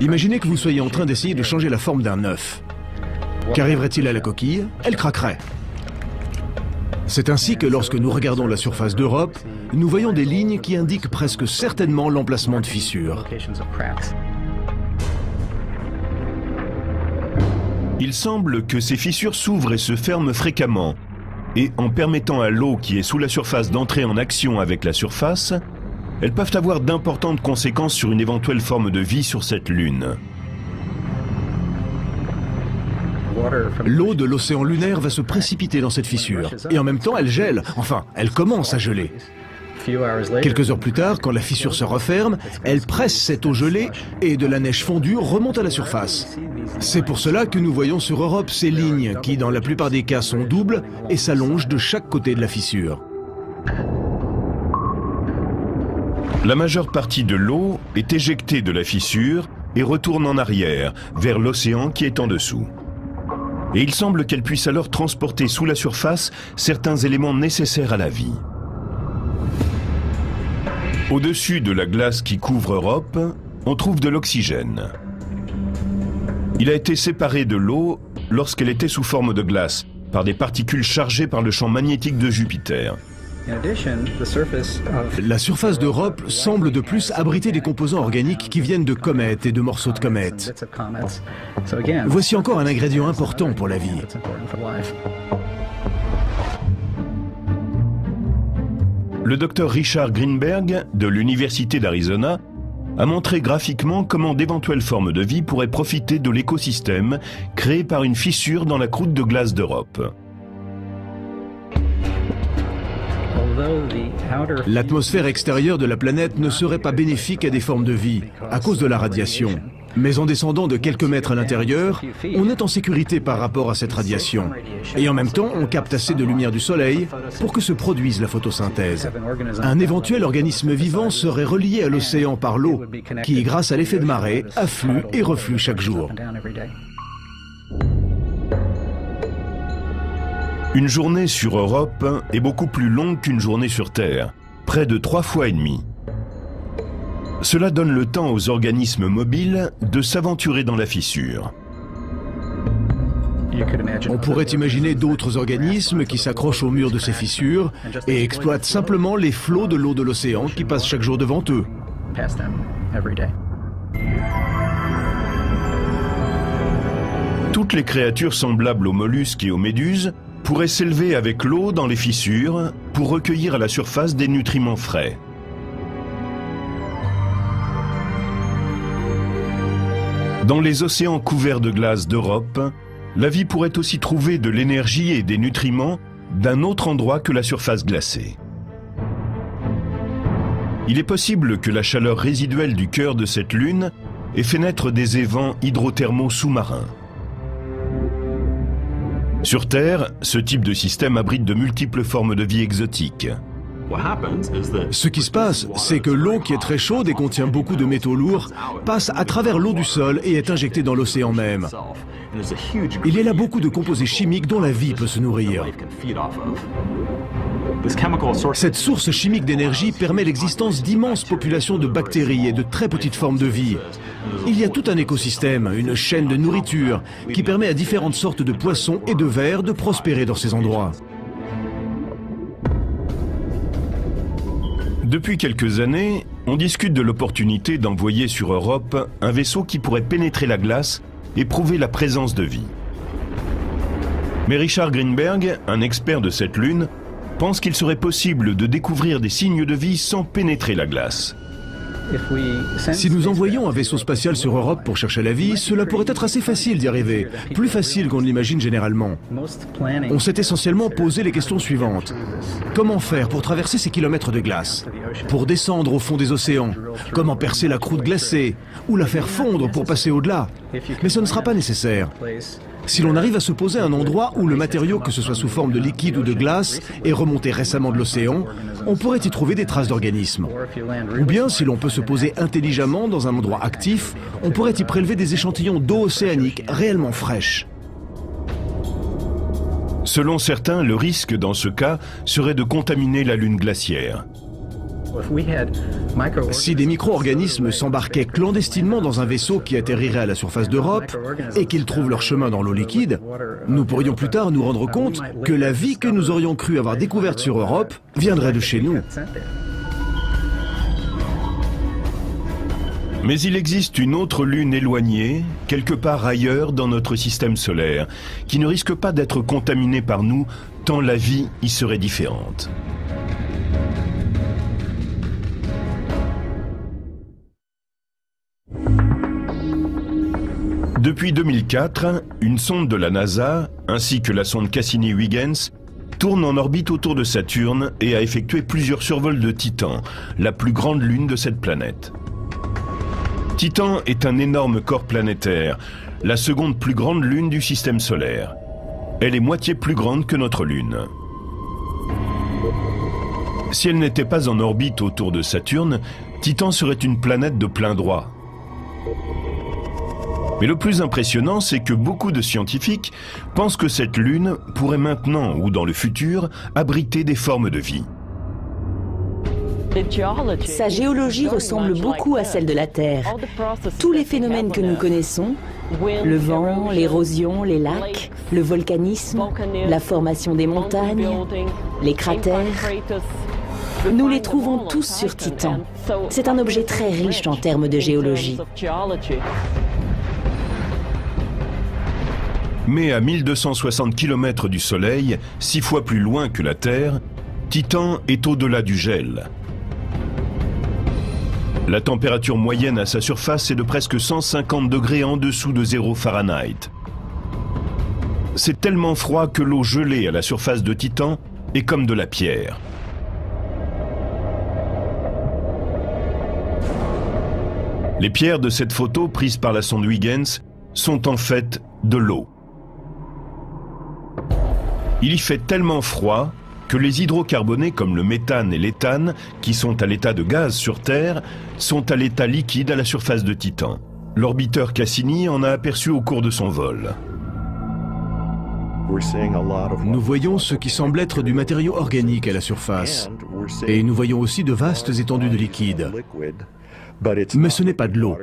Imaginez que vous soyez en train d'essayer de changer la forme d'un œuf. Qu'arriverait-il à la coquille? Elle craquerait. C'est ainsi que lorsque nous regardons la surface d'Europe, nous voyons des lignes qui indiquent presque certainement l'emplacement de fissures. Il semble que ces fissures s'ouvrent et se ferment fréquemment, et en permettant à l'eau qui est sous la surface d'entrer en action avec la surface, elles peuvent avoir d'importantes conséquences sur une éventuelle forme de vie sur cette lune. L'eau de l'océan lunaire va se précipiter dans cette fissure, et en même temps elle gèle, enfin elle commence à geler. Quelques heures plus tard, quand la fissure se referme, elle presse cette eau gelée et de la neige fondue remonte à la surface. C'est pour cela que nous voyons sur Europe ces lignes qui, dans la plupart des cas, sont doubles et s'allongent de chaque côté de la fissure. La majeure partie de l'eau est éjectée de la fissure et retourne en arrière, vers l'océan qui est en dessous. Et il semble qu'elle puisse alors transporter sous la surface certains éléments nécessaires à la vie. Au-dessus de la glace qui couvre Europe, on trouve de l'oxygène. Il a été séparé de l'eau lorsqu'elle était sous forme de glace, par des particules chargées par le champ magnétique de Jupiter. La surface d'Europe semble de plus abriter des composants organiques qui viennent de comètes et de morceaux de comètes. Voici encore un ingrédient important pour la vie. Le docteur Richard Greenberg, de l'Université d'Arizona, a montré graphiquement comment d'éventuelles formes de vie pourraient profiter de l'écosystème créé par une fissure dans la croûte de glace d'Europe. L'atmosphère extérieure de la planète ne serait pas bénéfique à des formes de vie, à cause de la radiation. Mais en descendant de quelques mètres à l'intérieur, on est en sécurité par rapport à cette radiation. Et en même temps, on capte assez de lumière du soleil pour que se produise la photosynthèse. Un éventuel organisme vivant serait relié à l'océan par l'eau, qui, grâce à l'effet de marée, afflue et reflue chaque jour. Une journée sur Europe est beaucoup plus longue qu'une journée sur Terre, près de 3 fois et demi. Cela donne le temps aux organismes mobiles de s'aventurer dans la fissure. On pourrait imaginer d'autres organismes qui s'accrochent au mur de ces fissures et exploitent simplement les flots de l'eau de l'océan qui passent chaque jour devant eux. Toutes les créatures semblables aux mollusques et aux méduses pourraient s'élever avec l'eau dans les fissures pour recueillir à la surface des nutriments frais. Dans les océans couverts de glace d'Europe, la vie pourrait aussi trouver de l'énergie et des nutriments d'un autre endroit que la surface glacée. Il est possible que la chaleur résiduelle du cœur de cette lune ait fait naître des évents hydrothermaux sous-marins. Sur Terre, ce type de système abrite de multiples formes de vie exotiques. Ce qui se passe, c'est que l'eau qui est très chaude et contient beaucoup de métaux lourds passe à travers l'eau du sol et est injectée dans l'océan même. Il y a là beaucoup de composés chimiques dont la vie peut se nourrir. Cette source chimique d'énergie permet l'existence d'immenses populations de bactéries et de très petites formes de vie. Il y a tout un écosystème, une chaîne de nourriture, qui permet à différentes sortes de poissons et de vers de prospérer dans ces endroits. Depuis quelques années, on discute de l'opportunité d'envoyer sur Europe un vaisseau qui pourrait pénétrer la glace et prouver la présence de vie. Mais Richard Greenberg, un expert de cette lune, pense qu'il serait possible de découvrir des signes de vie sans pénétrer la glace. Si nous envoyons un vaisseau spatial sur Europe pour chercher la vie, cela pourrait être assez facile d'y arriver, plus facile qu'on ne l'imagine généralement. On s'est essentiellement posé les questions suivantes. Comment faire pour traverser ces kilomètres de glace? Pour descendre au fond des océans? Comment percer la croûte glacée? Ou la faire fondre pour passer au-delà? Mais ce ne sera pas nécessaire. Si l'on arrive à se poser à un endroit où le matériau, que ce soit sous forme de liquide ou de glace, est remonté récemment de l'océan, on pourrait y trouver des traces d'organismes. Ou bien, si l'on peut se poser intelligemment dans un endroit actif, on pourrait y prélever des échantillons d'eau océanique réellement fraîche. Selon certains, le risque dans ce cas serait de contaminer la lune glaciaire. Si des micro-organismes s'embarquaient clandestinement dans un vaisseau qui atterrirait à la surface d'Europe et qu'ils trouvent leur chemin dans l'eau liquide, nous pourrions plus tard nous rendre compte que la vie que nous aurions cru avoir découverte sur Europe viendrait de chez nous. Mais il existe une autre lune éloignée, quelque part ailleurs dans notre système solaire, qui ne risque pas d'être contaminée par nous, tant la vie y serait différente. Depuis 2004, une sonde de la NASA, ainsi que la sonde Cassini-Huygens, tourne en orbite autour de Saturne et a effectué plusieurs survols de Titan, la plus grande lune de cette planète. Titan est un énorme corps planétaire, la seconde plus grande lune du système solaire. Elle est moitié plus grande que notre lune. Si elle n'était pas en orbite autour de Saturne, Titan serait une planète de plein droit. Mais le plus impressionnant, c'est que beaucoup de scientifiques pensent que cette lune pourrait maintenant ou dans le futur abriter des formes de vie. Sa géologie ressemble beaucoup à celle de la Terre. Tous les phénomènes que nous connaissons, le vent, l'érosion, les lacs, le volcanisme, la formation des montagnes, les cratères, nous les trouvons tous sur Titan. C'est un objet très riche en termes de géologie. Mais à 1260 km du Soleil, 6 fois plus loin que la Terre, Titan est au-delà du gel. La température moyenne à sa surface est de presque 150 degrés en dessous de 0 Fahrenheit. C'est tellement froid que l'eau gelée à la surface de Titan est comme de la pierre. Les pierres de cette photo prise par la sonde Huygens sont en fait de l'eau. Il y fait tellement froid que les hydrocarbonés comme le méthane et l'éthane, qui sont à l'état de gaz sur Terre, sont à l'état liquide à la surface de Titan. L'orbiteur Cassini en a aperçu au cours de son vol. Nous voyons ce qui semble être du matériau organique à la surface. Et nous voyons aussi de vastes étendues de liquide. Mais ce n'est pas de l'eau.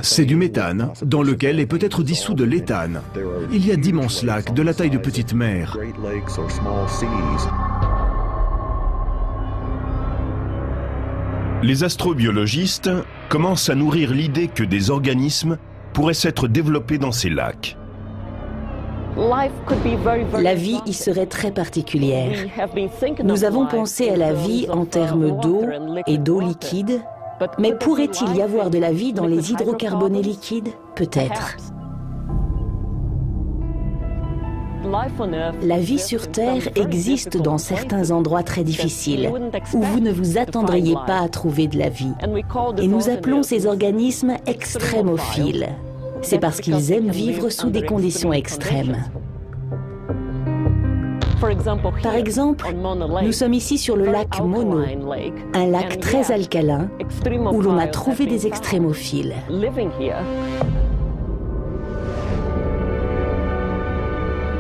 C'est du méthane, dans lequel est peut-être dissous de l'éthane. Il y a d'immenses lacs, de la taille de petites mers. Les astrobiologistes commencent à nourrir l'idée que des organismes pourraient s'être développés dans ces lacs. La vie y serait très particulière. Nous avons pensé à la vie en termes d'eau et d'eau liquide. Mais pourrait-il y avoir de la vie dans les hydrocarbonés liquides? Peut-être. La vie sur Terre existe dans certains endroits très difficiles, où vous ne vous attendriez pas à trouver de la vie. Et nous appelons ces organismes extrémophiles. C'est parce qu'ils aiment vivre sous des conditions extrêmes. Par exemple, nous sommes ici sur le lac Mono, un lac très alcalin où l'on a trouvé des extrémophiles.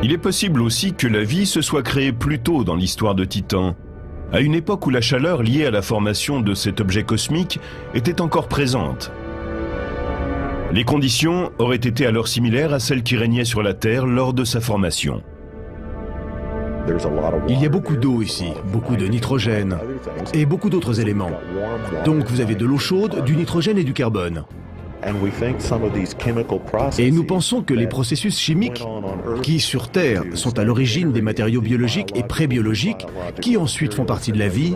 Il est possible aussi que la vie se soit créée plus tôt dans l'histoire de Titan, à une époque où la chaleur liée à la formation de cet objet cosmique était encore présente. Les conditions auraient été alors similaires à celles qui régnaient sur la Terre lors de sa formation. Il y a beaucoup d'eau ici, beaucoup de nitrogène et beaucoup d'autres éléments. Donc vous avez de l'eau chaude, du nitrogène et du carbone. Et nous pensons que les processus chimiques qui, sur Terre, sont à l'origine des matériaux biologiques et prébiologiques, qui ensuite font partie de la vie,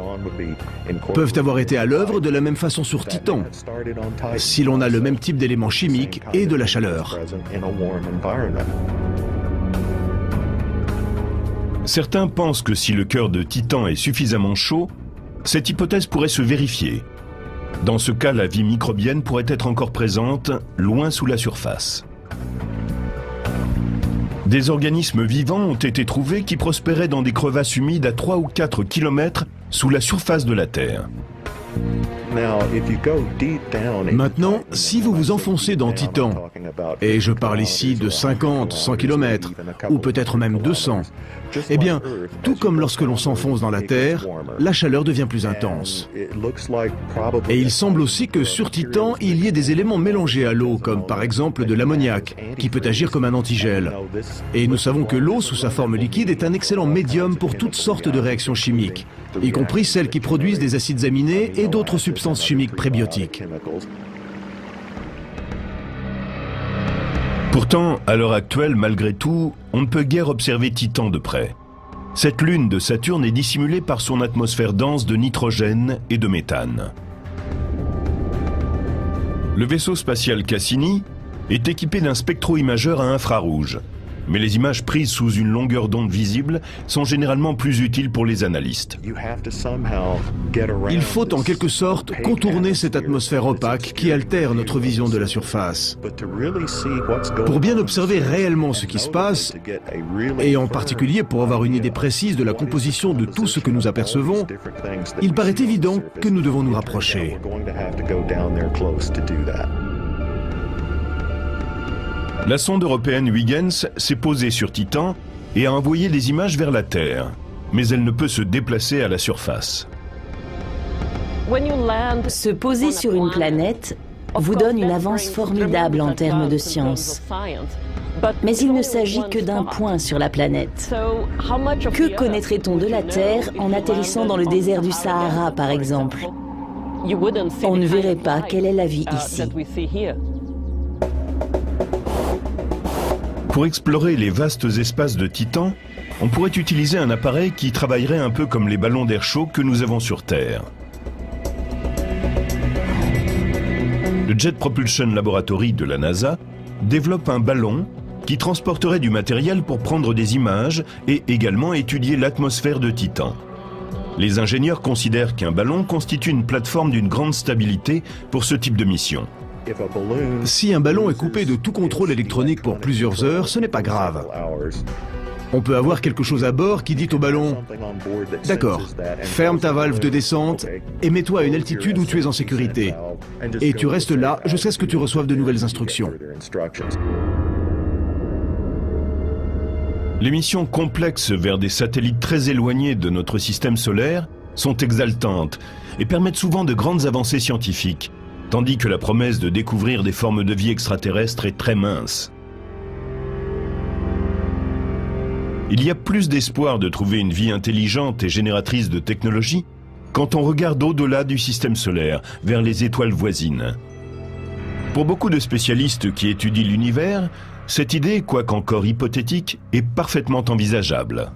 peuvent avoir été à l'œuvre de la même façon sur Titan, si l'on a le même type d'éléments chimiques et de la chaleur. Certains pensent que si le cœur de Titan est suffisamment chaud, cette hypothèse pourrait se vérifier. Dans ce cas, la vie microbienne pourrait être encore présente, loin sous la surface. Des organismes vivants ont été trouvés qui prospéraient dans des crevasses humides à 3 ou 4 km sous la surface de la Terre. Maintenant, si vous vous enfoncez dans Titan, et je parle ici de 50, 100 km, ou peut-être même 200, eh bien, tout comme lorsque l'on s'enfonce dans la Terre, la chaleur devient plus intense. Et il semble aussi que sur Titan, il y ait des éléments mélangés à l'eau, comme par exemple de l'ammoniac, qui peut agir comme un antigel. Et nous savons que l'eau, sous sa forme liquide, est un excellent médium pour toutes sortes de réactions chimiques, y compris celles qui produisent des acides aminés et d'autres substances chimiques prébiotiques. Pourtant, à l'heure actuelle, malgré tout, on ne peut guère observer Titan de près. Cette lune de Saturne est dissimulée par son atmosphère dense de nitrogène et de méthane. Le vaisseau spatial Cassini est équipé d'un spectro-imageur à infrarouge. Mais les images prises sous une longueur d'onde visible sont généralement plus utiles pour les analystes. Il faut en quelque sorte contourner cette atmosphère opaque qui altère notre vision de la surface. Pour bien observer réellement ce qui se passe, et en particulier pour avoir une idée précise de la composition de tout ce que nous apercevons, il paraît évident que nous devons nous rapprocher. La sonde européenne Huygens s'est posée sur Titan et a envoyé des images vers la Terre, mais elle ne peut se déplacer à la surface. Se poser sur une planète vous donne une avance formidable en termes de science. Mais il ne s'agit que d'un point sur la planète. Que connaîtrait-on de la Terre en atterrissant dans le désert du Sahara, par exemple? On ne verrait pas quelle est la vie ici. Pour explorer les vastes espaces de Titan, on pourrait utiliser un appareil qui travaillerait un peu comme les ballons d'air chaud que nous avons sur Terre. Le Jet Propulsion Laboratory de la NASA développe un ballon qui transporterait du matériel pour prendre des images et également étudier l'atmosphère de Titan. Les ingénieurs considèrent qu'un ballon constitue une plateforme d'une grande stabilité pour ce type de mission. Si un ballon est coupé de tout contrôle électronique pour plusieurs heures, ce n'est pas grave. On peut avoir quelque chose à bord qui dit au ballon « D'accord, ferme ta valve de descente et mets-toi à une altitude où tu es en sécurité. Et tu restes là jusqu'à ce que tu reçoives de nouvelles instructions. » Les missions complexes vers des satellites très éloignés de notre système solaire sont exaltantes et permettent souvent de grandes avancées scientifiques, tandis que la promesse de découvrir des formes de vie extraterrestres est très mince. Il y a plus d'espoir de trouver une vie intelligente et génératrice de technologie quand on regarde au-delà du système solaire, vers les étoiles voisines. Pour beaucoup de spécialistes qui étudient l'univers, cette idée, quoique encore hypothétique, est parfaitement envisageable.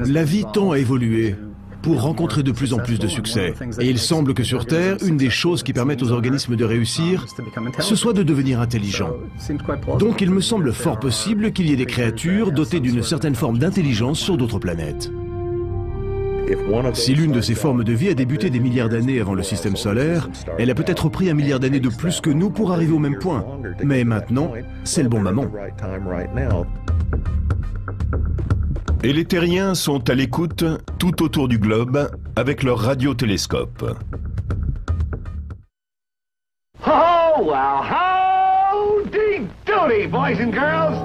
La vie tend à évoluer pour rencontrer de plus en plus de succès. Et il semble que sur Terre, une des choses qui permettent aux organismes de réussir, ce soit de devenir intelligents. Donc il me semble fort possible qu'il y ait des créatures dotées d'une certaine forme d'intelligence sur d'autres planètes. Si l'une de ces formes de vie a débuté des milliards d'années avant le système solaire, elle a peut-être pris 1 milliard d'années de plus que nous pour arriver au même point. Mais maintenant, c'est le bon moment. Et les terriens sont à l'écoute tout autour du globe avec leurs radiotélescopes. Oh, well, howdy doody, boys and girls!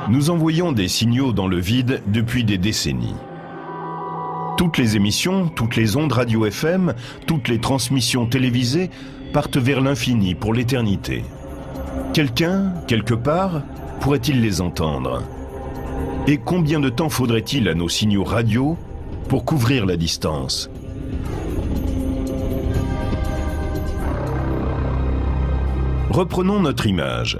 Nous envoyons des signaux dans le vide depuis des décennies. Toutes les émissions, toutes les ondes radio FM, toutes les transmissions télévisées partent vers l'infini pour l'éternité. Quelqu'un, quelque part, pourrait-il les entendre ? Et combien de temps faudrait-il à nos signaux radio pour couvrir la distance ? Reprenons notre image.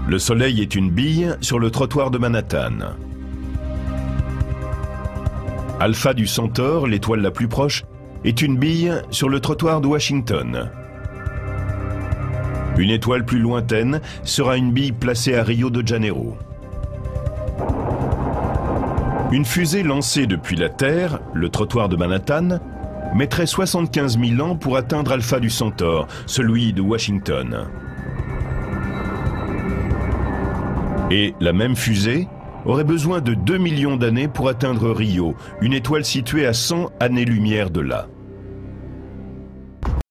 Le Soleil est une bille sur le trottoir de Manhattan. Alpha du Centaure, l'étoile la plus proche, est une bille sur le trottoir de Washington. Une étoile plus lointaine sera une bille placée à Rio de Janeiro. Une fusée lancée depuis la Terre, le trottoir de Manhattan, mettrait 75 000 ans pour atteindre Alpha du Centaure, celui de Washington. Et la même fusée, aurait besoin de 2 millions d'années pour atteindre Rio, une étoile située à 100 années-lumière de là.